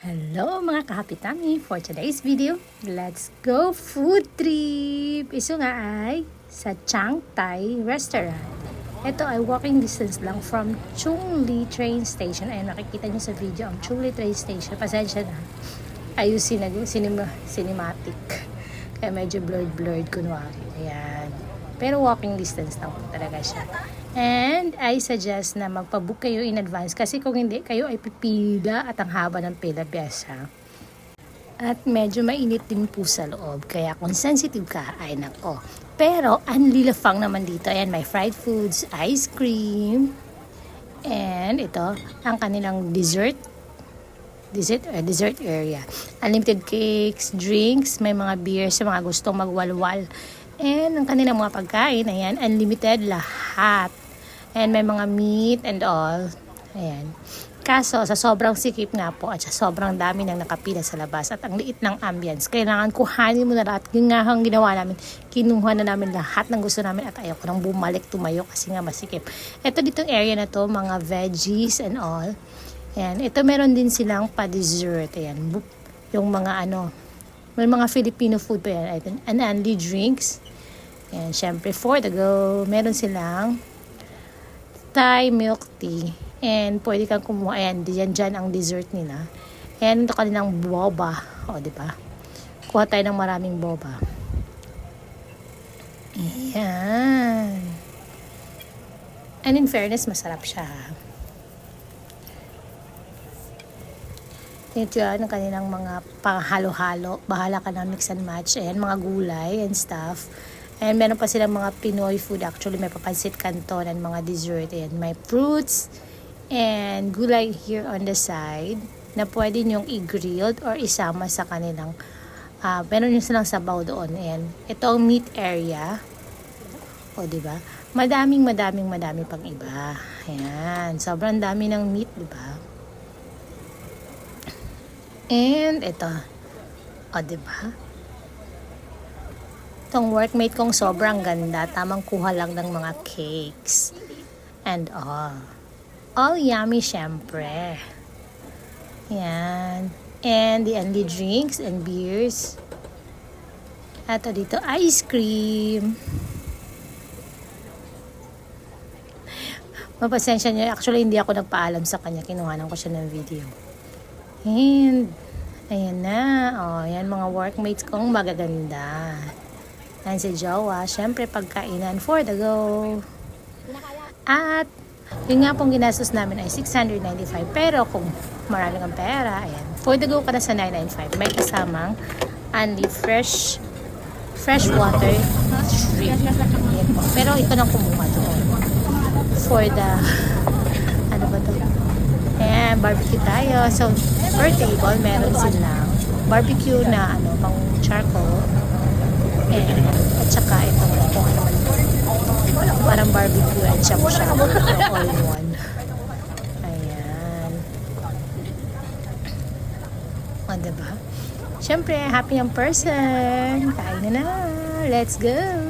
Hello mga kahapitami! For today's video, let's go food trip! Iso nga ay sa Chiang Thai Restaurant. Ito ay walking distance lang from Chung Li train station. Ayun, nakikita nyo sa video ang Chung Li train station. Pasensya na. Ayusin na cinematic. Kaya medyo blurred kunwari. Ayan. Pero walking distance lang po talaga siya. And I suggest na magpabook kayo in advance kasi kung hindi, kayo ay pipila at ang haba ng pila besa. At medyo mainit din po sa loob. Kaya kung sensitive ka, ay nako. Pero ang lilafang naman dito. Ayan, may fried foods, ice cream. And ito, ang kanilang dessert area. Unlimited cakes, drinks, may mga beers sa mga gustong magwalwal. And ang kanilang mga pagkain, ayan, unlimited lahat. And may mga meat and all. Ayan. Kaso, sa sobrang sikip nga po at sa sobrang dami nang nakapila sa labas at ang liit ng ambience, kailangan kuhanin mo na lahat. Yung nga ang ginawa namin, kinuha na namin lahat ng gusto namin at ayoko nang bumalik tumayo kasi nga masikip. Ito ditong area na to, mga veggies and all. Ayan. Ito meron din silang pa-dessert. Ayan. Yung mga may mga Filipino food pa yan. And only drinks. Ayan. Syempre, for the go, meron silang Thai milk tea. And pwede kang kumuha. Ayan, dyan ang dessert nila. Ayan, ito kanilang boba. O, diba? Kuha tayo ng maraming boba. Ayan. And in fairness, masarap siya. Ito yan, ang kanilang mga panghalo-halo. Bahala ka na mix and match. Ayan, mga gulay and stuff. And meron pa silang mga Pinoy food. Actually, may papansit canton and mga dessert. Ayan, may fruits and gulay here on the side na pwede nyong i-grilled or isama sa kanilang meron yung silang sabaw doon. Ayan, ito ang meat area. O, diba? Madaming pang iba. Ayan, sobrang dami ng meat, diba? And ito. O, diba? Itong workmate kong sobrang ganda. Tamang kuha lang ng mga cakes. And all. All yummy, syempre. Yan. And the only drinks and beers. At dito, ice cream. Mapasensya niyo. Actually, hindi ako nagpaalam sa kanya. Kinuhanan ko siya ng video. And, ayan na. O, yan mga workmates kong magaganda. Yan si Jowa. Siyempre, pagkainan for the go. At, yun nga pong ginastos namin ay 695. Pero kung maraming ang pera, ayan, for the go ka na sa 995. May kasamang only fresh water drink. Ayan po. Pero ito nang kumuha doon. For the, ano ba ito? Ayan, barbecue tayo. So, per table, meron silang barbecue na, pang charcoal. At saka itong parang barbecue and shabu-shabu all in one. Ayan. O, diba? Siyempre, happy ang person. Kain na. Let's go!